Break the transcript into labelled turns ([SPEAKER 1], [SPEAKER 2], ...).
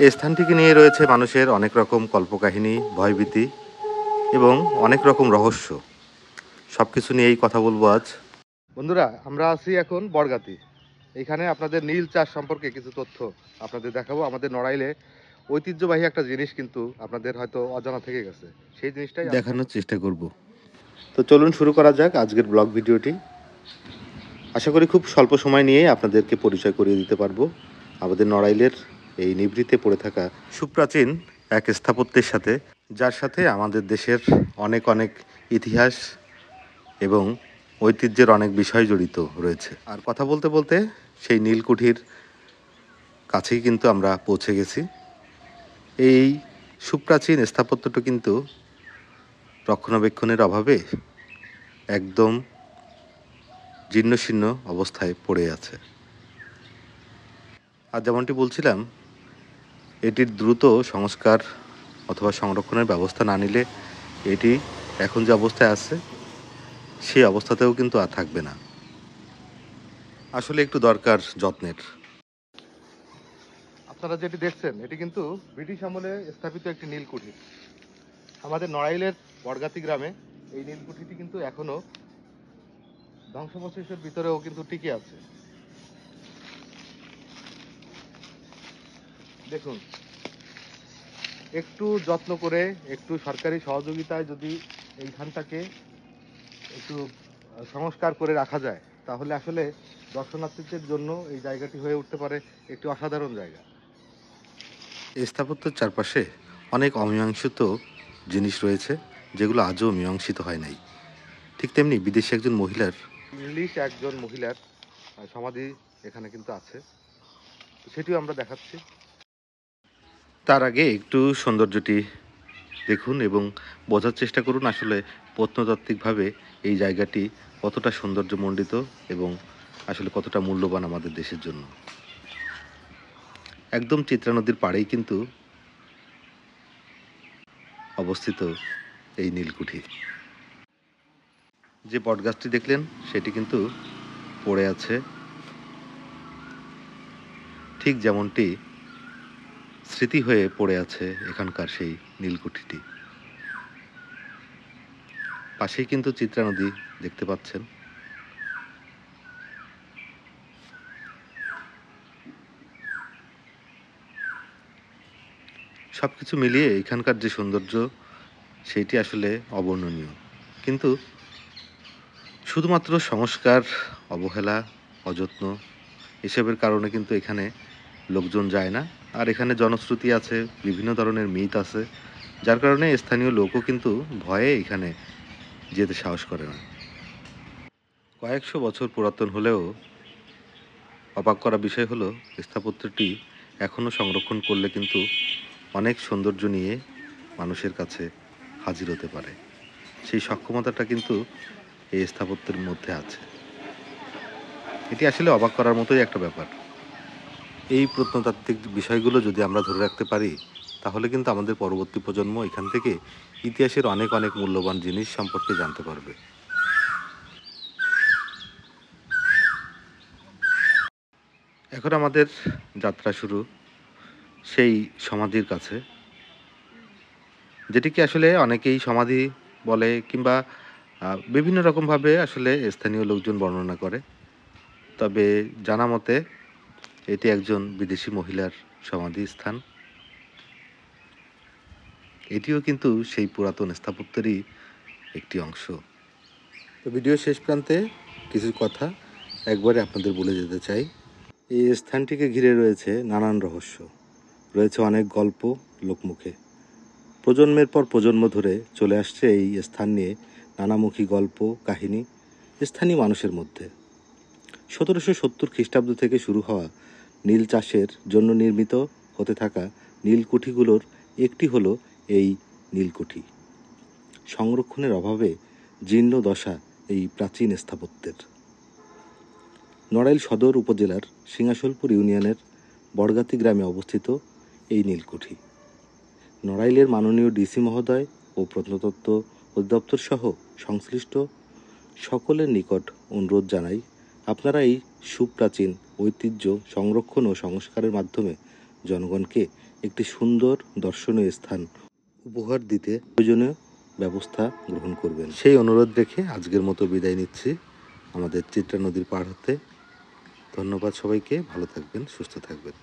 [SPEAKER 1] এই স্থানটিকে নিয়ে রয়েছে মানুষের অনেক রকম কল্পকাহিনী, ভয়ভীতি এবং অনেক রকম রহস্য। সব কিছু নিয়েই কথা বলবো আজ। বন্ধুরা, আমরা আছি এখন বরগাতি। এখানে আপনাদের নীল চাষ সম্পর্কে কিছু তথ্য আপনাদের দেখাবো। আমাদের নড়াইলে ঐতিহ্যবাহী একটা জিনিস কিন্তু আপনাদের হয়তো অজানা থেকে গেছে, সেই জিনিসটাই দেখানোর চেষ্টা করব। তো চলুন শুরু করা যাক আজকের ব্লগ ভিডিওটি। আশা করি খুব স্বল্প সময় নিয়ে আপনাদেরকে পরিচয় করিয়ে দিতে পারবো আমাদের নড়াইলের এই নিভৃতে পড়ে থাকা সুপ্রাচীন এক স্থাপত্যের সাথে, যার সাথে আমাদের দেশের অনেক অনেক ইতিহাস এবং ঐতিহ্যের অনেক বিষয় জড়িত রয়েছে। আর কথা বলতে বলতে সেই নীলকুঠির কাছেই কিন্তু আমরা পৌঁছে গেছি। এই সুপ্রাচীন স্থাপত্যটা কিন্তু রক্ষণাবেক্ষণের অভাবে একদম জীর্ণশীর্ণ অবস্থায় পড়ে আছে। আর যেমনটি বলছিলাম, এটির দ্রুত সংস্কার অথবা সংরক্ষণের ব্যবস্থা না নিলে এটি এখন যে অবস্থায় আছে সেই অবস্থাতেও কিন্তু আর থাকবে না। আসলে একটু দরকার যত্নের। আপনারা যেটি দেখছেন এটি কিন্তু ব্রিটিশ আমলে স্থাপিত একটি নীলকুঠি। আমাদের নড়াইলের বরগাতি গ্রামে এই নীলকুঠিটি কিন্তু এখনো ধ্বংসাবশেষের ভিতরেও কিন্তু টিকে আছে। দেখুন, একটু যত্ন করে, একটু সরকারি সহযোগিতায় যদি এইখানটাকে একটু সংস্কার করে রাখা যায়, তাহলে আসলে দর্শনার্থীদের জন্য এই জায়গাটি হয়ে উঠতে পারে একটি অসাধারণ জায়গা। এই স্থাপত্যের চারপাশে অনেক অমীমাংসিত জিনিস রয়েছে, যেগুলো আজও মীমাংসিত হয় নাই। ঠিক তেমনি বিদেশি একজন মহিলার, ইংলিশ একজন মহিলার সমাধি এখানে কিন্তু আছে, সেটিও আমরা দেখাচ্ছি। তার আগে একটু সৌন্দর্যটি দেখুন এবং বোঝার চেষ্টা করুন আসলে প্রত্নতাত্ত্বিকভাবে এই জায়গাটি কতটা সৌন্দর্যমণ্ডিত এবং আসলে কতটা মূল্যবান আমাদের দেশের জন্য। একদম চিত্রা নদীর পাড়েই কিন্তু অবস্থিত এই নীলকুঠি। যে বটগাছটি দেখলেন সেটি কিন্তু পড়ে আছে ঠিক যেমনটি স্মৃতি হয়ে পড়ে আছে এখানকার সেই নীলকুঠিটি। পাশেই কিন্তু চিত্রা নদী দেখতে পাচ্ছেন। সব কিছু মিলিয়ে এখানকার যে সৌন্দর্য সেইটি আসলে অবর্ণনীয়। কিন্তু শুধুমাত্র সংস্কার, অবহেলা, অযত্ন এসবের কারণে কিন্তু এখানে লোকজন যায় না। আর এখানে জনশ্রুতি আছে, বিভিন্ন ধরনের মিথ আছে, যার কারণে স্থানীয় লোকও কিন্তু ভয়ে এখানে যেতে সাহস করে না। কয়েকশো বছর পুরাতন হলেও অবাক করা বিষয় হলো স্থাপত্যটি এখনও সংরক্ষণ করলে কিন্তু অনেক সৌন্দর্য নিয়ে মানুষের কাছে হাজির হতে পারে। সেই সক্ষমতাটা কিন্তু এই স্থাপত্যের মধ্যে আছে। এটি আসলে অবাক করার মতোই একটা ব্যাপার। এই প্রত্নতাত্ত্বিক বিষয়গুলো যদি আমরা ধরে রাখতে পারি, তাহলে কিন্তু আমাদের পরবর্তী প্রজন্ম এখান থেকে ইতিহাসের অনেক অনেক মূল্যবান জিনিস সম্পর্কে জানতে পারবে। এখন আমাদের যাত্রা শুরু সেই সমাধির কাছে, যেটিকে আসলে অনেকেই সমাধি বলে কিংবা বিভিন্ন রকমভাবে আসলে স্থানীয় লোকজন বর্ণনা করে। তবে জানা মতে এটি একজন বিদেশি মহিলার সমাধি স্থান। এটিও কিন্তু সেই পুরাতন স্থাপত্যেরই একটি অংশ। তো ভিডিও শেষ প্রান্তে কিছু কথা একবারে আপনাদের বলে যেতে চাই। এই স্থানটিকে ঘিরে রয়েছে নানান রহস্য, রয়েছে অনেক গল্প লোকমুখে। প্রজন্মের পর প্রজন্ম ধরে চলে আসছে এই স্থান নিয়ে নানামুখী গল্প কাহিনী স্থানীয় মানুষের মধ্যে। 1770 খ্রিস্টাব্দ থেকে শুরু হওয়া নীল চাষের জন্য নির্মিত হতে থাকা নীলকুঠিগুলোর একটি হলো এই নীলকুঠি। সংরক্ষণের অভাবে জীর্ণ দশা এই প্রাচীন স্থাপত্যের। নড়াইল সদর উপজেলার সিংহাসলপুর ইউনিয়নের বরগাতি গ্রামে অবস্থিত এই নীলকুঠি। নড়াইলের মাননীয় ডিসি মহোদয় ও প্রত্নতত্ত্ব অধিদপ্তর সহ সংশ্লিষ্ট সকলের নিকট অনুরোধ জানাই, আপনারা এই সুপ্রাচীন ঐতিহ্য সংরক্ষণ ও সংস্কারের মাধ্যমে জনগণকে একটি সুন্দর দর্শনীয় স্থান উপহার দিতে প্রয়োজনীয় ব্যবস্থা গ্রহণ করবেন। সেই অনুরোধ রেখে আজকের মতো বিদায় নিচ্ছি আমাদের চিত্রা নদীর পাড় হতে। ধন্যবাদ সবাইকে, ভালো থাকবেন, সুস্থ থাকবেন।